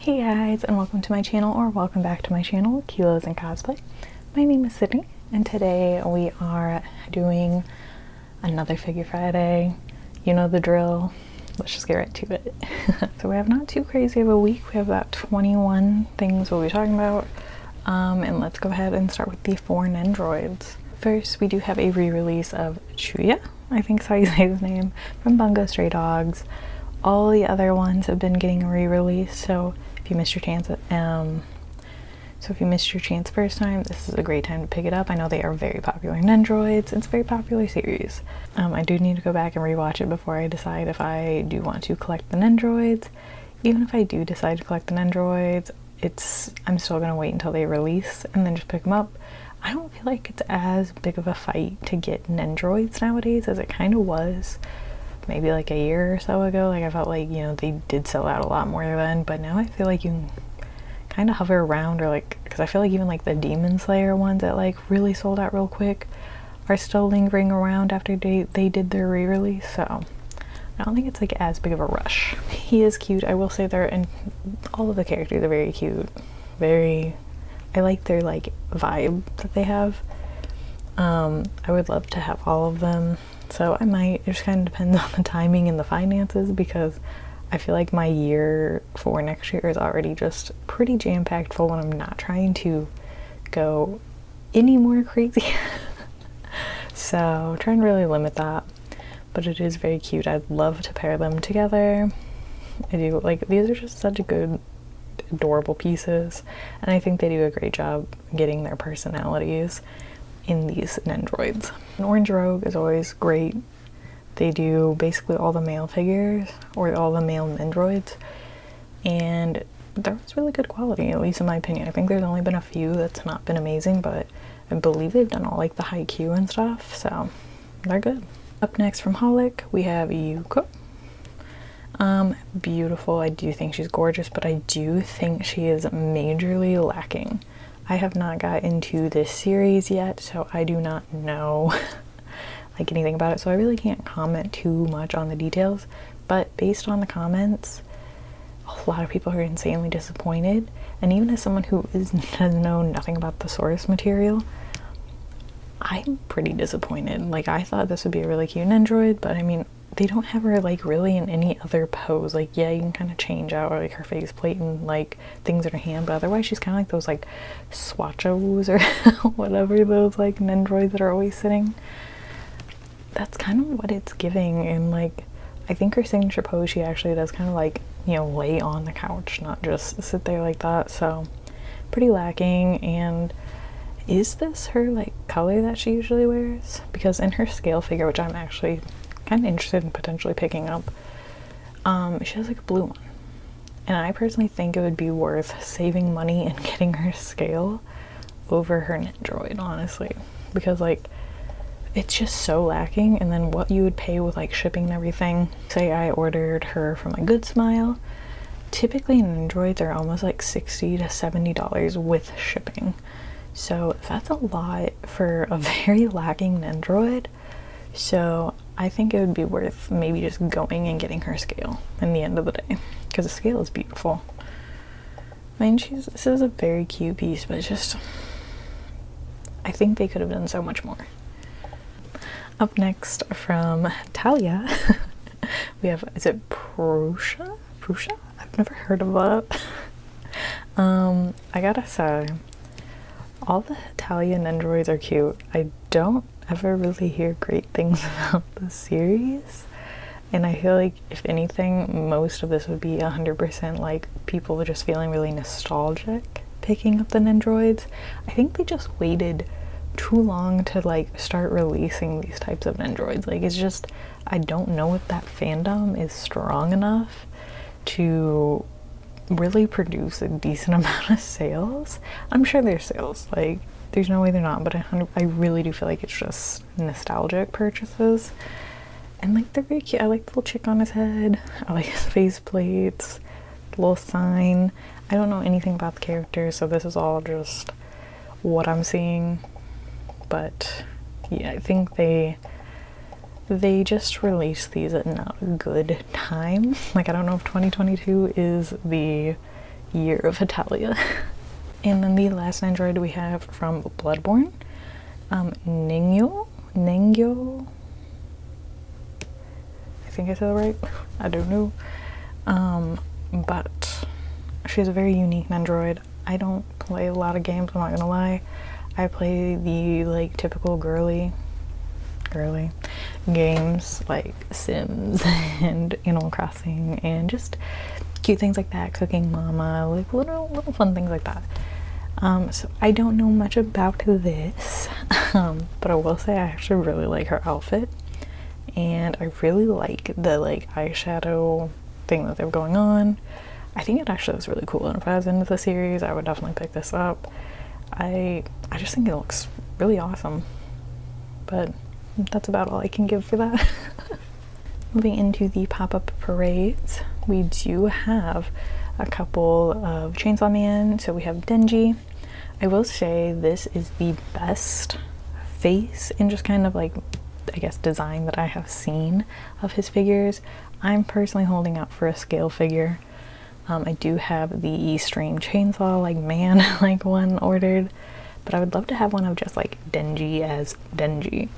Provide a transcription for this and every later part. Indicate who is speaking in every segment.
Speaker 1: Hey guys, and welcome to my channel, or welcome back to my channel, Kilos and Cosplay. My name is Sydney, and today we are doing another Figure Friday. You know the drill. Let's just get right to it. So we have not too crazy of a week. We have about 21 things we'll be talking about. And let's go ahead and start with the 4 Nendoroids. First, we do have a re-release of Chuya, I think is how you say his name, from Bungo Stray Dogs. All the other ones have been getting a re-release, so if you missed your chance first time, this is a great time to pick it up. I know they are very popular Nendoroids. It's a very popular series. I do need to go back and rewatch it before I decide if I do want to collect the Nendoroids. Even if I do decide to collect the Nendoroids, I'm still gonna wait until they release and then just pick them up. I don't feel like it's as big of a fight to get Nendoroids nowadays as it kind of was maybe like a year or so ago. Like I felt like, you know, they did sell out a lot more then, but now I feel like you can kind of hover around, or like, because I feel like even like the Demon Slayer ones that like really sold out real quick are still lingering around after they did their re-release, so I don't think it's like as big of a rush. He is cute, I will say. And all of the characters are very cute. I like their like vibe that they have. I would love to have all of them. So I might. It just kind of depends on the timing and the finances, because I feel like my year for next year is already just pretty jam-packed full, and I'm not trying to go any more crazy. So I'm trying to really limit that, but it is very cute. I'd love to pair them together. I do. Like, these are just such good, adorable pieces, and I think they do a great job getting their personalities in these Nendoroids. An Orange Rogue is always great. They do basically all the male figures, or all the male Nendoroids, and they're really good quality, at least in my opinion. I think there's only been a few that's not been amazing, but I believe they've done all like the high Q and stuff, so they're good. Up next from Holic, we have Yuko. Beautiful. I do think she's gorgeous, but I do think she is majorly lacking. I have not got into this series yet, so I do not know like anything about it, so I really can't comment too much on the details, but based on the comments, a lot of people are insanely disappointed. And even as someone who has known nothing about the source material, I'm pretty disappointed. Like, I thought this would be a really cute Nendoroid, but I mean, they don't have her like really in any other pose. Like, yeah, you can kind of change out like her faceplate and like things in her hand, but otherwise she's kind of like those like swatchos or whatever, those like Nendoroids that are always sitting. That's kind of what it's giving. And like, I think her signature pose, she actually does kind of like, you know, lay on the couch, not just sit there like that. So pretty lacking. And is this her like color that she usually wears? Because in her scale figure, which I'm actually kind of interested in potentially picking up, she has like a blue one, and I personally think it would be worth saving money and getting her scale over her Nendoroid, honestly, because like it's just so lacking. And then what you would pay with like shipping and everything. Say I ordered her from a Good Smile, typically Nendoroids are almost like $60 to $70 with shipping, so that's a lot for a very lacking Nendoroid. So I think it would be worth maybe just going and getting her scale in the end of the day, because the scale is beautiful. I mean, this is a very cute piece, but it's just, I think they could have done so much more. Up next from Talia, we have, is it Prusha? Prusha? I've never heard of that. I gotta say, all the Talia Nendoroids are cute. I don't ever really hear great things about the series, and I feel like if anything, most of this would be 100% like people just feeling really nostalgic picking up the Nendoroids. I think they just waited too long to like start releasing these types of Nendoroids. Like, it's just, I don't know if that fandom is strong enough to really produce a decent amount of sales. I'm sure there's sales, like there's no way they're not, but I really do feel like it's just nostalgic purchases. And like, they're very cute. I like the little chick on his head, I like his face plates, the little sign. I don't know anything about the characters, so this is all just what I'm seeing. But yeah, I think they just released these at not a good time. Like, I don't know if 2022 is the Year of Italia. And then the last Nendoroid we have from Bloodborne, Ningyo? I think I said it right. I don't know. But she's a very unique Nendoroid. I don't play a lot of games, I'm not gonna lie. I play the like typical girly games like Sims and Animal Crossing and just cute things like that, Cooking Mama, like little fun things like that. So I don't know much about this, but I will say I actually really like her outfit, and I really like the like eyeshadow thing that they were going on. I think it actually was really cool, and if I was into the series I would definitely pick this up. I just think it looks really awesome, but that's about all I can give for that. Moving into the pop-up parades, we do have a couple of Chainsaw Man. So we have Denji. I will say this is the best face and just kind of like, I guess, design that I have seen of his figures. I'm personally holding out for a scale figure. I do have the Extreme Chainsaw like man like one ordered, but I would love to have one of just like Denji as Denji.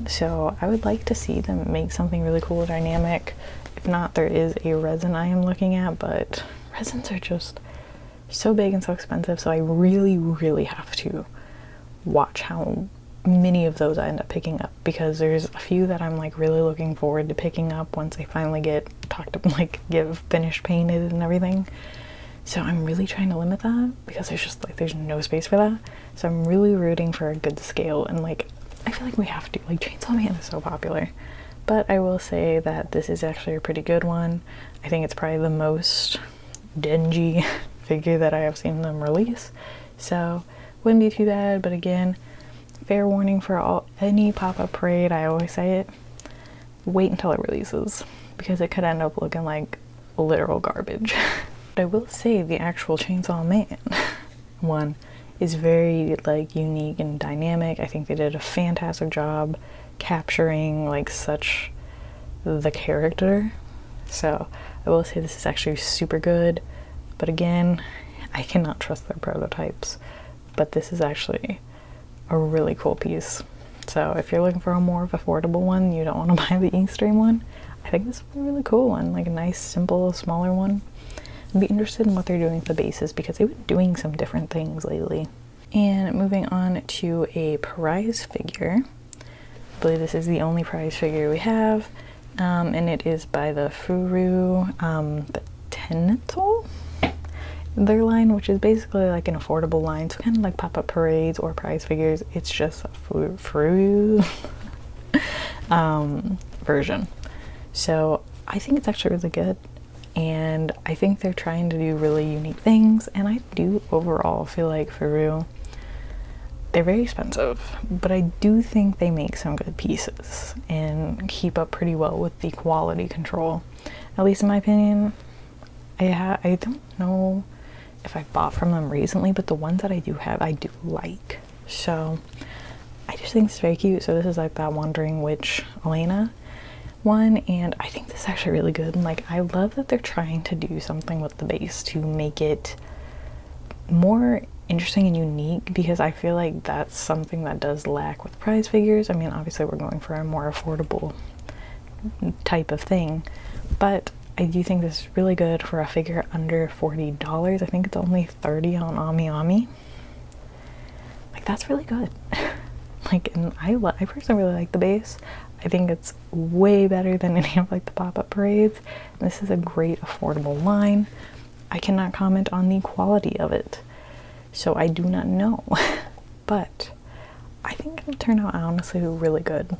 Speaker 1: So I would like to see them make something really cool, dynamic. If not, there is a resin I am looking at, but resins are just so big and so expensive, so I really have to watch how many of those I end up picking up, because there's a few that I'm like really looking forward to picking up once they finally get get finished painted and everything. So I'm really trying to limit that because there's just like there's no space for that. So I'm really rooting for a good scale, and like I feel like we have to, like Chainsaw Man is so popular. But I will say that this is actually a pretty good one. I think it's probably the most Denji figure that I have seen them release, so wouldn't be too bad. But again, fair warning for any pop-up parade, I always say it, wait until it releases, because it could end up looking like literal garbage. But I will say the actual Chainsaw Man one is very like unique and dynamic. I think they did a fantastic job capturing like such the character. So I will say this is actually super good, but again, I cannot trust their prototypes. But this is actually a really cool piece. So if you're looking for a more affordable one, you don't want to buy the Extreme one, I think this is a really cool one, like a nice, simple, smaller one. I'd be interested in what they're doing with the bases, because they've been doing some different things lately. And moving on to a prize figure. I believe this is the only prize figure we have, and it is by the Furu, the Tenetol, their line, which is basically like an affordable line, so kind of like pop-up parades or prize figures. It's just a Furu version. So I think it's actually really good, and I think they're trying to do really unique things, and I do overall feel like Furu, they're very expensive, but I do think they make some good pieces and keep up pretty well with the quality control, at least in my opinion. I don't know if I bought from them recently, but the ones that I do have, I do like. So I just think it's very cute. So this is like that Wandering Witch Elena one, and I think this is actually really good. And like, I love that they're trying to do something with the base to make it more interesting and unique, because I feel like that's something that does lack with prize figures. I mean, obviously we're going for a more affordable type of thing, but I do think this is really good for a figure under $40. I think it's only $30 on AmiAmi. Like, that's really good. Like, and I personally really like the base. I think it's way better than any of like the pop-up parades. This is a great affordable line. I cannot comment on the quality of it, so I do not know. But I think it'll turn out honestly really good.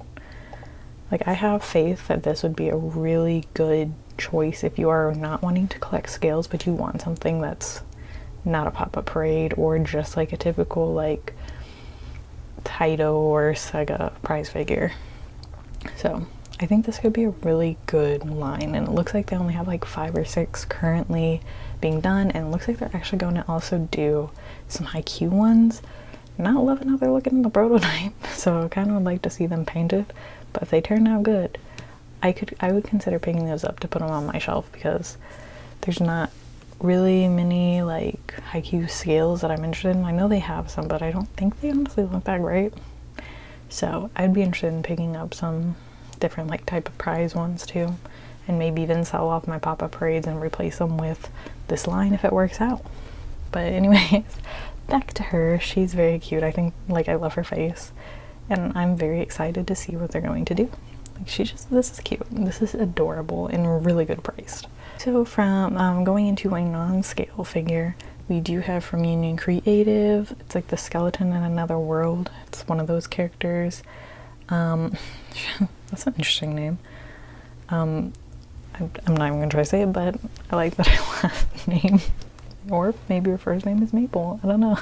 Speaker 1: Like, I have faith that this would be a really good choice if you are not wanting to collect scales, but you want something that's not a pop-up parade or just like a typical like Taito or Sega prize figure. So I think this could be a really good line, and it looks like they only have like 5 or 6 currently being done, and it looks like they're actually going to also do some high-Q ones. Not loving how they're looking in the prototype, so I kind of would like to see them painted, but if they turn out good, I would consider picking those up to put them on my shelf, because there's not really mini like haiku scales that I'm interested in. I know they have some, but I don't think they honestly look that great. So I'd be interested in picking up some different like type of prize ones too, and maybe even sell off my pop-up parades and replace them with this line if it works out. But anyways, back to her. She's very cute. I think, like, I love her face, and I'm very excited to see what they're going to do. Like, this is cute. This is adorable and really good priced. So from going into a non-scale figure, we do have from Union Creative. It's like the skeleton in another world. It's one of those characters. That's an interesting name. I'm not even gonna try to say it, but I like that her last name, or maybe her first name is Maple. I don't know.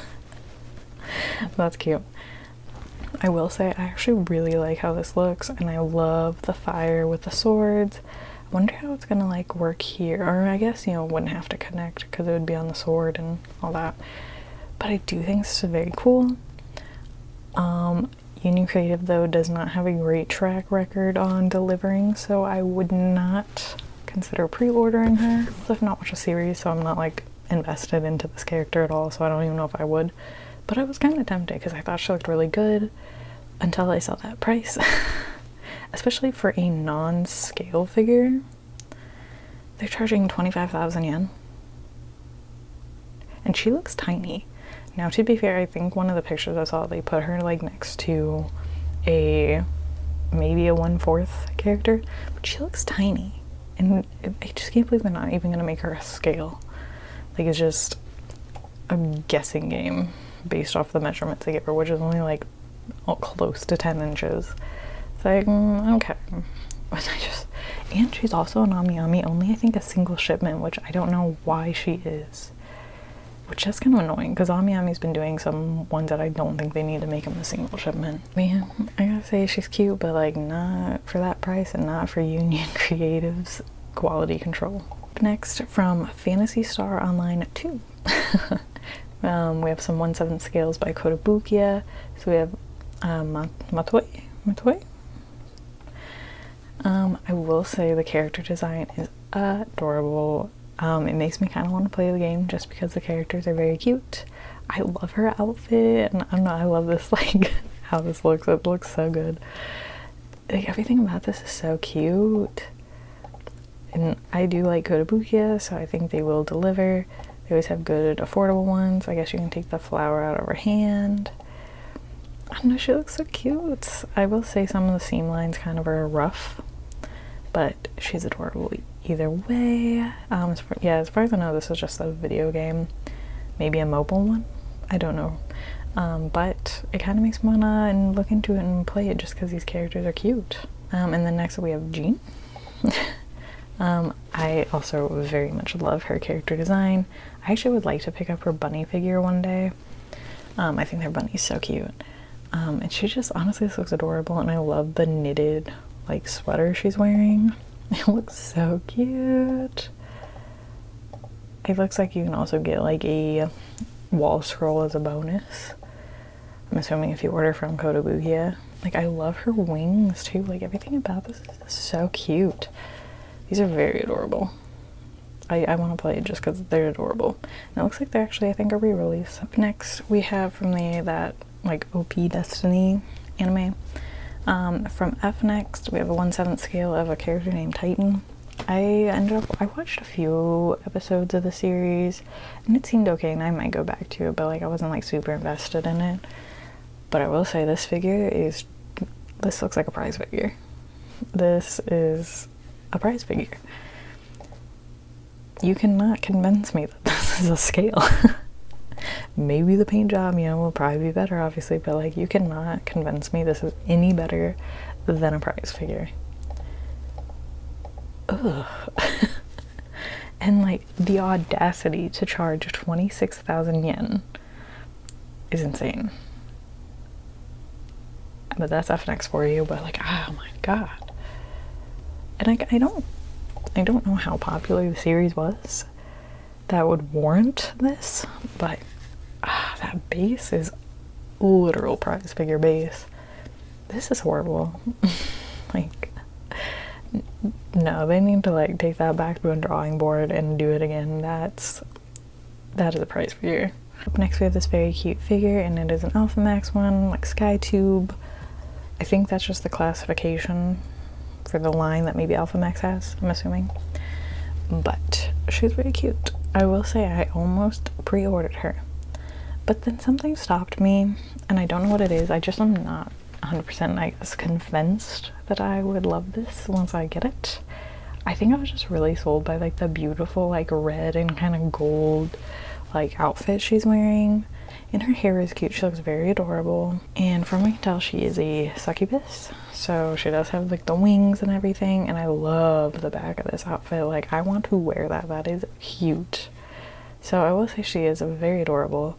Speaker 1: That's cute. I will say I actually really like how this looks, and I love the fire with the swords. I wonder how it's gonna like work here, or I guess, you know, it wouldn't have to connect because it would be on the sword and all that. But I do think this is very cool. Union Creative though does not have a great track record on delivering, so I would not consider pre-ordering her. I've not watched a series, so I'm not like invested into this character at all, so I don't even know if I would. But I was kind of tempted because I thought she looked really good until I saw that price. Especially for a non-scale figure. They're charging 25,000 yen. And she looks tiny. Now, to be fair, I think one of the pictures I saw, they put her like next to maybe a 1/4 character, but she looks tiny. And I just can't believe they're not even gonna make her a scale. Like, it's just a guessing game based off the measurements they give her, which is only like close to 10 inches. It's like, okay. But and she's also an Ami only, I think, a single shipment, which I don't know why she is. Which is kind of annoying, because Ami-Ami's been doing some ones that I don't think they need to make them a single shipment. Man, I gotta say she's cute, but like not for that price and not for Union Creative's quality control. Next, from Phantasy Star Online 2. We have some 1/7 scales by Kotobukiya. So we have Matoi. I will say the character design is adorable. It makes me kind of want to play the game just because the characters are very cute. I love her outfit, and I don't know, I love this, like, how this looks. It looks so good. Like, everything about this is so cute. And I do like Kotobukiya, so I think they will deliver. They always have good, affordable ones. I guess you can take the flower out of her hand. I don't know, she looks so cute. I will say some of the seam lines kind of are rough, but she's adorable either way. As far as I know, this is just a video game. Maybe a mobile one? I don't know. But it kind of makes me wanna look into it and play it just because these characters are cute. And then next we have Jean. I also very much love her character design. I actually would like to pick up her bunny figure one day. I think their bunny's so cute. And she just, honestly, this looks adorable, and I love the knitted, like, sweater she's wearing. It looks so cute. It looks like you can also get, like, a wall scroll as a bonus. I'm assuming if you order from Kotobukiya. Like, I love her wings, too. Like, everything about this is so cute. These are very adorable. I want to play it just because they're adorable. And it looks like they're actually, I think, a re-release. Up next, we have from that like OP Destiny anime. From F next, we have a 1/7 scale of a character named Titan. I watched a few episodes of the series, and it seemed okay, and I might go back to it, but like I wasn't like super invested in it. But I will say this looks like a prize figure. This is a prize figure. You cannot convince me that this is a scale. Maybe the paint job, you know, will probably be better, obviously, but like you cannot convince me this is any better than a prize figure. Ugh. And like the audacity to charge 26,000 yen is insane. But that's FNX for you, but like, oh my god. And like, I don't know how popular the series was that would warrant this, but that base is literal prize figure base. This is horrible. Like, no, they need to like take that back to a drawing board and do it again. That is a price figure. Up next we have this very cute figure, and it is an Alpha Max one, like Sky Tube. I think that's just the classification for the line that maybe Alpha Max has, I'm assuming. But she's very cute. I will say I almost pre-ordered her, but then something stopped me, and I don't know what it is. I just am not 100% I guess convinced that I would love this once I get it. I think I was just really sold by like the beautiful like red and kind of gold like outfit she's wearing, and her hair is cute. She looks very adorable, and from what I can tell she is a succubus, so she does have like the wings and everything, and I love the back of this outfit. Like I want to wear that. That is cute. So I will say she is very adorable,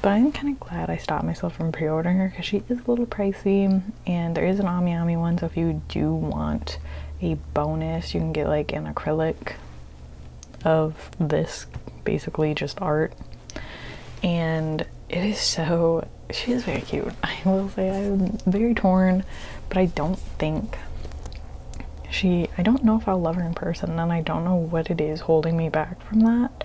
Speaker 1: but I'm kind of glad I stopped myself from pre-ordering her because she is a little pricey, and there is an Ami Ami one, so if you do want a bonus you can get like an acrylic of this, basically just art, and it is so, she is very cute. I will say I'm very torn, but I don't think I don't know if I'll love her in person, and I don't know what it is holding me back from that,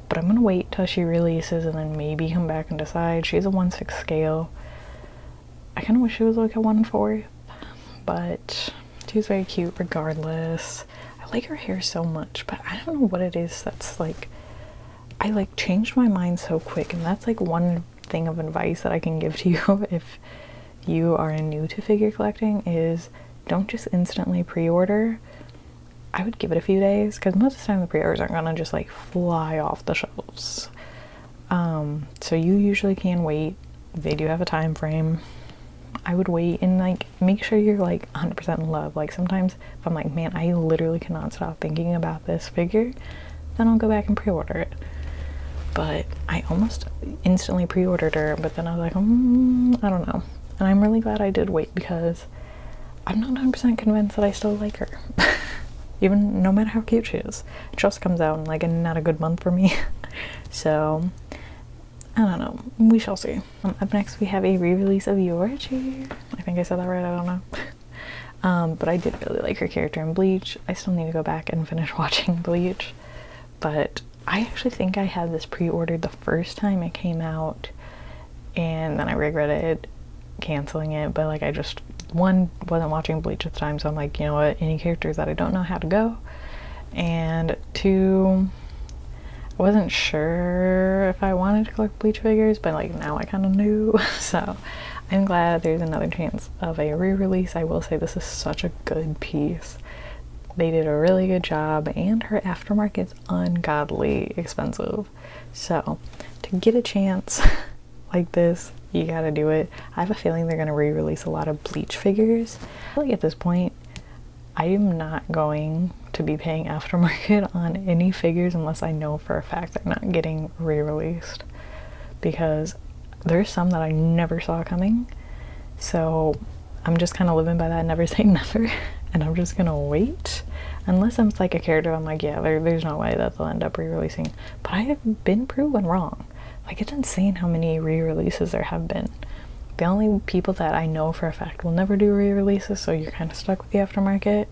Speaker 1: but I'm gonna wait till she releases and then maybe come back and decide. She's a 1/6 scale. I kind of wish she was like a 1/4, but she's very cute regardless. I like her hair so much, but I don't know what it is that's like, I like changed my mind so quick, and that's like one thing of advice that I can give to you if you are new to figure collecting is don't just instantly pre-order. I would give it a few days, because most of the time the pre-orders aren't gonna just like fly off the shelves. So you usually can wait. They do have a time frame. I would wait and like make sure you're like 100% in love. Like sometimes if I'm like, man, I literally cannot stop thinking about this figure, then I'll go back and pre-order it. But I almost instantly pre-ordered her, but then I was like, I don't know. And I'm really glad I did wait, because I'm not 100% convinced that I still like her. Even no matter how cute she is. It just comes out in like not a good month for me. So I don't know, we shall see. Up next we have a re-release of Yoruichi. I think I said that right, I don't know. But I did really like her character in Bleach. I still need to go back and finish watching Bleach, but I actually think I had this pre-ordered the first time it came out, and then I regretted canceling it. But like I just, one, wasn't watching Bleach at the time, so I'm like, you know what, any characters that I don't know how to go, and two, I wasn't sure if I wanted to collect Bleach figures, but like now I kind of knew. So I'm glad there's another chance of a re-release. I will say this is such a good piece. They did a really good job, and her aftermarket's ungodly expensive. So to get a chance like this, you gotta do it. I have a feeling they're gonna re-release a lot of Bleach figures. I feel like at this point, I am not going to be paying aftermarket on any figures unless I know for a fact they're not getting re-released, because there's some that I never saw coming. So I'm just kind of living by that never say never, and I'm just gonna wait unless I'm like a character I'm like, yeah, there's no way that they'll end up re-releasing. But I have been proven wrong. Like, it's insane how many re-releases there have been. The only people that I know for a fact will never do re-releases, so you're kind of stuck with the aftermarket,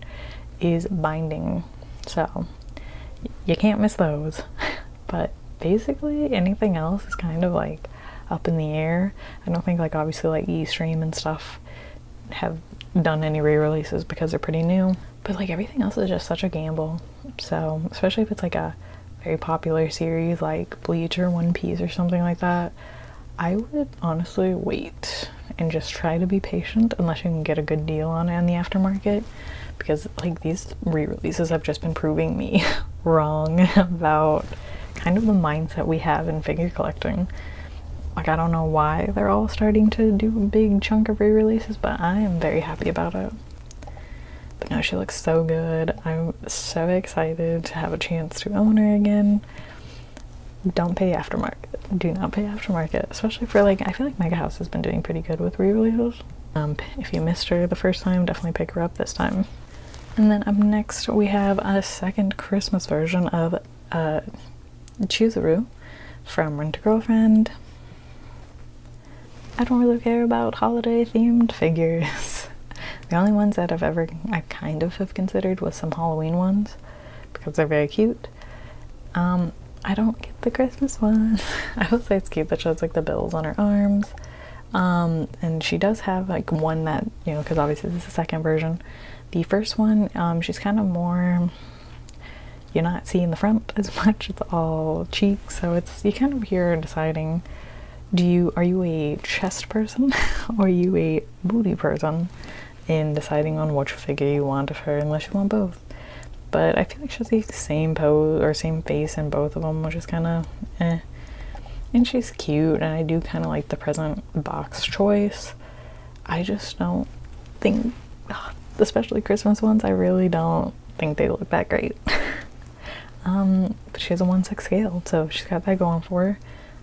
Speaker 1: is Binding. So you can't miss those. But basically anything else is kind of like up in the air. I don't think like obviously like E-Stream and stuff have done any re-releases because they're pretty new, but like everything else is just such a gamble. So especially if it's like a very popular series like Bleach or One Piece or something like that, I would honestly wait and just try to be patient unless you can get a good deal on it in the aftermarket, because like these re-releases have just been proving me wrong about kind of the mindset we have in figure collecting. Like, I don't know why they're all starting to do a big chunk of re-releases, but I am very happy about it. But no, she looks so good. I'm so excited to have a chance to own her again. Don't pay aftermarket. Do not pay aftermarket, especially for like, I feel like Mega House has been doing pretty good with re-releases. If you missed her the first time, definitely pick her up this time. And then up next we have a second Christmas version of Chizuru from Rent-A-Girlfriend. I don't really care about holiday themed figures. The only ones that I kind of have considered was some Halloween ones because they're very cute. I don't get the Christmas one. I will say it's cute that she has like the bills on her arms. And she does have like one that, you know, because obviously this is the second version. The first one, she's kind of more, you're not seeing the front as much, it's all cheeks, so it's, you kind of here deciding, are you a chest person or are you a booty person, in deciding on which figure you want of her, unless you want both. But I feel like she has the same pose or same face in both of them, which is kind of eh. And she's cute, and I do kind of like the present box choice. I just don't think, especially Christmas ones, I really don't think they look that great. But she has a 1/6 scale, so she's got that going for her.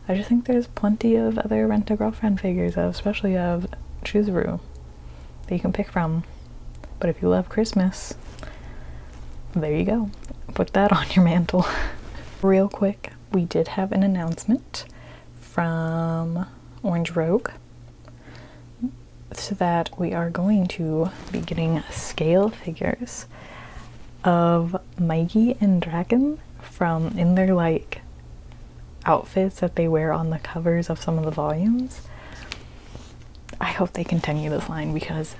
Speaker 1: I just think there's plenty of other Rent-A-Girlfriend figures, especially of Chizuru, that you can pick from. But if you love Christmas, there you go. Put that on your mantle. Real quick, we did have an announcement from Orange Rogue, so that we are going to be getting scale figures of Mikey and Dragon from in their like outfits that they wear on the covers of some of the volumes. I hope they continue this line, because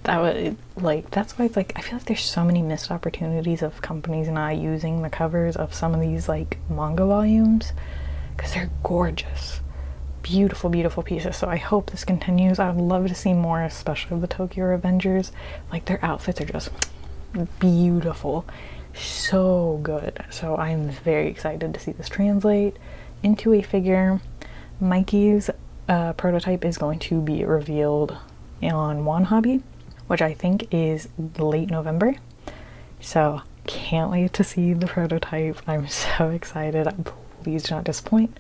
Speaker 1: that would, like, that's why it's like I feel like there's so many missed opportunities of companies not using the covers of some of these like manga volumes, because they're gorgeous, beautiful, beautiful pieces. So I hope this continues. I would love to see more, especially of the Tokyo Revengers. Like, their outfits are just beautiful, so good. So I'm very excited to see this translate into a figure. Mikey's prototype is going to be revealed on Wanhobby, which I think is late November. So can't wait to see the prototype. I'm so excited. Please do not disappoint.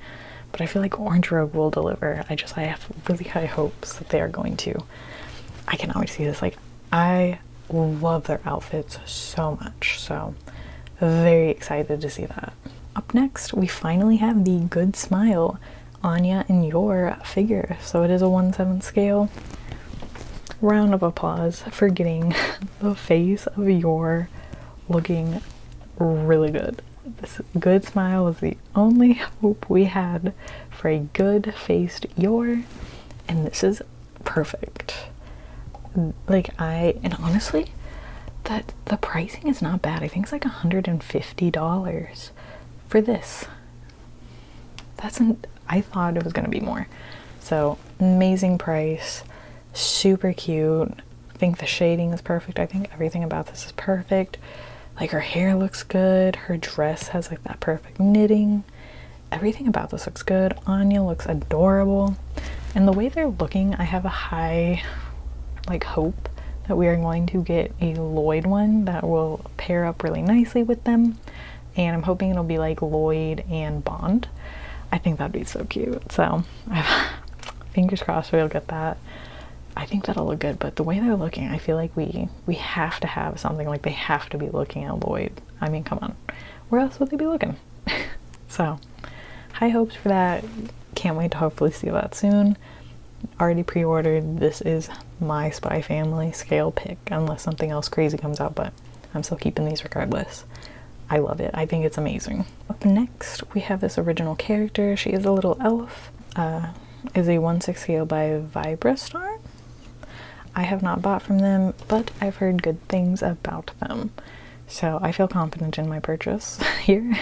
Speaker 1: But I feel like Orange Rogue will deliver. I have really high hopes that they are going to. I cannot wait to see this. Like, I love their outfits so much. So very excited to see that. Up next, we finally have the Good Smile Anya and Yor figure. So it is a 1/7 scale. Round of applause for getting the face of Yor looking really good. This Good Smile was the only hope we had for a good-faced Yor, and this is perfect. Like, and honestly, that the pricing is not bad. I think it's like $150 for this. I thought it was gonna be more. So amazing price, super cute. I think the shading is perfect. I think everything about this is perfect. Like, her hair looks good, her dress has like that perfect knitting. Everything about this looks good. Anya looks adorable. And the way they're looking, I have a high like hope that we are going to get a Lloyd one that will pair up really nicely with them. And I'm hoping it'll be like Lloyd and Bond. I think that'd be so cute. So fingers crossed we'll get that. I think that'll look good, but the way they're looking, I feel like we have to have something. Like, they have to be looking at Lloyd. I mean, come on. Where else would they be looking? So high hopes for that. Can't wait to hopefully see that soon. Already pre-ordered. This is my Spy Family scale pick, unless something else crazy comes out, but I'm still keeping these regardless. I love it. I think it's amazing. Up next, we have this original character. She is a little elf. Is a 1/6 scale by Vibrastar. I have not bought from them, but I've heard good things about them. So I feel confident in my purchase here.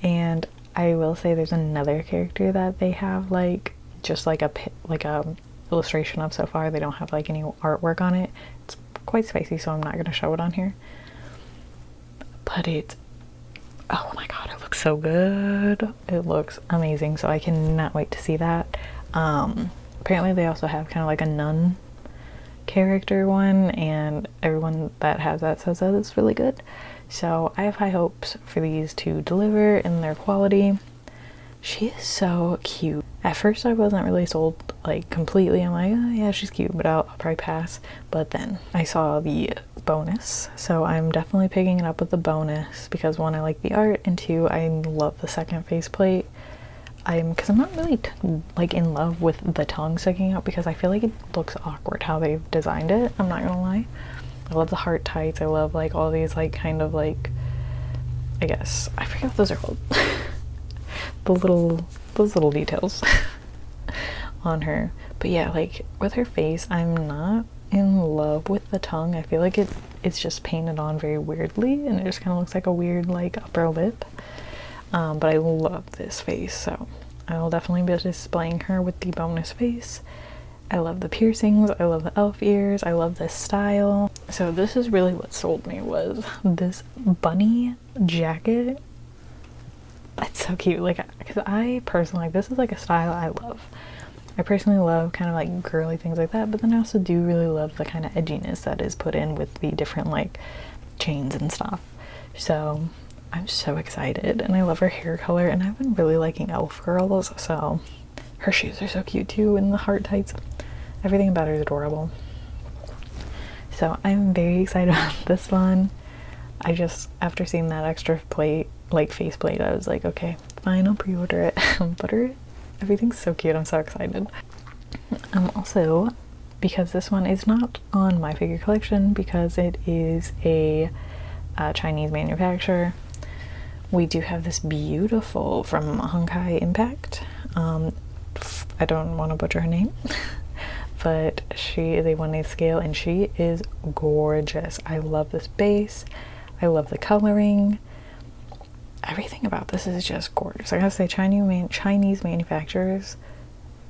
Speaker 1: And I will say there's another character that they have like just like a illustration of so far. They don't have like any artwork on it. It's quite spicy, so I'm not going to show it on here. But oh my god, it looks so good. It looks amazing, so I cannot wait to see that. Apparently they also have kind of like a nun character one, and everyone that has that says that it's really good. So I have high hopes for these to deliver in their quality. She is so cute. At first I wasn't really sold like completely. I'm like, oh yeah, she's cute, but I'll probably pass. But then I saw the bonus, so I'm definitely picking it up with the bonus, because one, I like the art, and two, I love the second faceplate. because I'm not really like in love with the tongue sticking out, because I feel like it looks awkward how they've designed it. I'm not gonna lie. I love the heart tights. I love like all these like kind of like, I guess I forget what those are called. Those little details on her. But yeah, like with her face, I'm not in love with the tongue. I feel like it's just painted on very weirdly, and it just kind of looks like a weird like upper lip. But I love this face, so I will definitely be displaying her with the bonus face. I love the piercings, I love the elf ears, I love this style. So this is really what sold me, was this bunny jacket. It's so cute, like, because I personally, like, this is like a style I love. I personally love kind of like girly things like that, but then I also do really love the kind of edginess that is put in with the different like chains and stuff. So I'm so excited, and I love her hair color, and I've been really liking elf girls, so her shoes are so cute too, and the heart tights. Everything about her is adorable. So I'm very excited about this one. I just, after seeing that extra plate, like face plate, I was like, okay, fine, I'll pre-order it. Everything's so cute. I'm so excited. Also, because this one is not on my figure collection, because it is a Chinese manufacturer, we do have this beautiful from Honkai Impact. I don't want to butcher her name, but she is a 1/8 scale, and she is gorgeous. I love this base. I love the coloring. Everything about this is just gorgeous. I gotta say, Chinese manufacturers,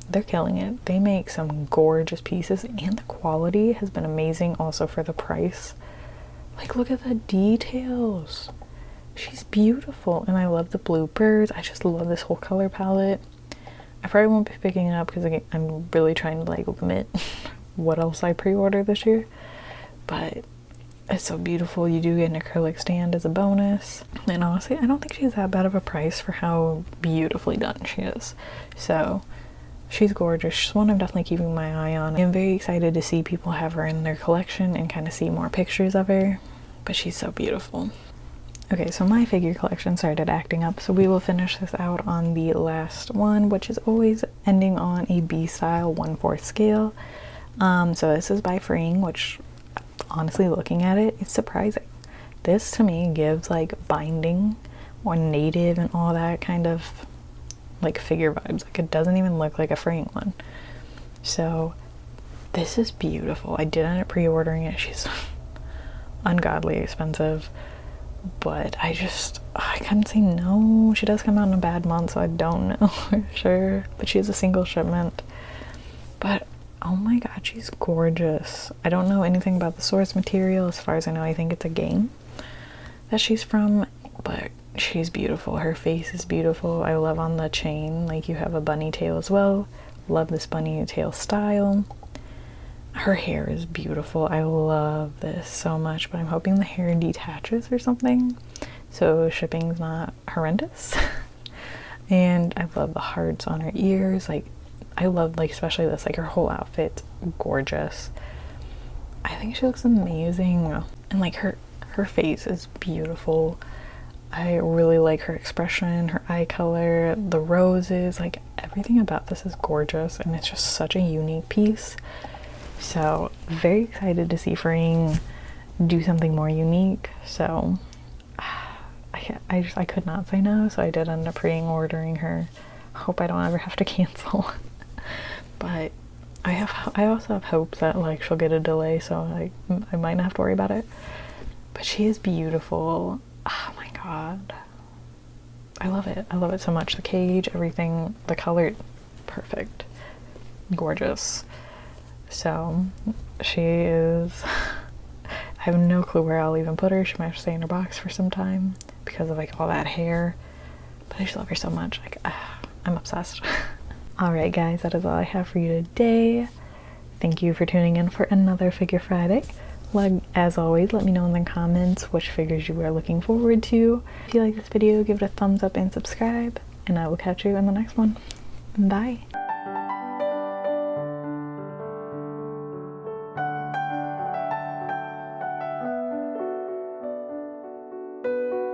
Speaker 1: they're killing it. They make some gorgeous pieces, and the quality has been amazing also for the price. Like, look at the details. She's beautiful, and I love the bloopers. I just love this whole color palette. I probably won't be picking it up because I'm really trying to like limit what else I pre-order this year, but it's so beautiful. You do get an acrylic stand as a bonus, and honestly, I don't think she's that bad of a price for how beautifully done she is. So she's gorgeous. She's one I'm definitely keeping my eye on. I'm very excited to see people have her in their collection and kind of see more pictures of her, but she's so beautiful. Okay, so my figure collection started acting up, so we will finish this out on the last one, which is always ending on a B style 1/4 scale. So this is by Freeing, which honestly, looking at it, it's surprising. This to me gives like binding or native and all that kind of like figure vibes. Like, it doesn't even look like a Freeing one. So this is beautiful. I did end up pre-ordering it. She's ungodly expensive, but I couldn't say no. She does come out in a bad month, so I don't know for sure, but she has a single shipment. But oh my god, she's gorgeous. I don't know anything about the source material. As far as I know, I think it's a game that she's from, but she's beautiful. Her face is beautiful. I love on the chain, like, you have a bunny tail as well. Love this bunny tail style. Her hair is beautiful. I love this so much, but I'm hoping the hair detaches or something, so shipping's not horrendous. And I love the hearts on her ears. Like, I love, like, especially this, like, her whole outfit, gorgeous. I think she looks amazing, and like her face is beautiful. I really like her expression, her eye color, the roses, like, everything about this is gorgeous, and it's just such a unique piece. So very excited to see Freeing do something more unique. So I could not say no, so I did end up pre-ordering her. Hope I don't ever have to cancel. But I also have hope that like she'll get a delay, so I might not have to worry about it. But she is beautiful. Oh my god, I love it. I love it so much. The cage, everything, the color, perfect, gorgeous. So she is, I have no clue where I'll even put her. She might have to stay in her box for some time because of like all that hair, but I just love her so much. Like, I'm obsessed. Alright guys, that is all I have for you today. Thank you for tuning in for another Figure Friday. As always, let me know in the comments which figures you are looking forward to. If you like this video, give it a thumbs up and subscribe, and I will catch you in the next one. Bye!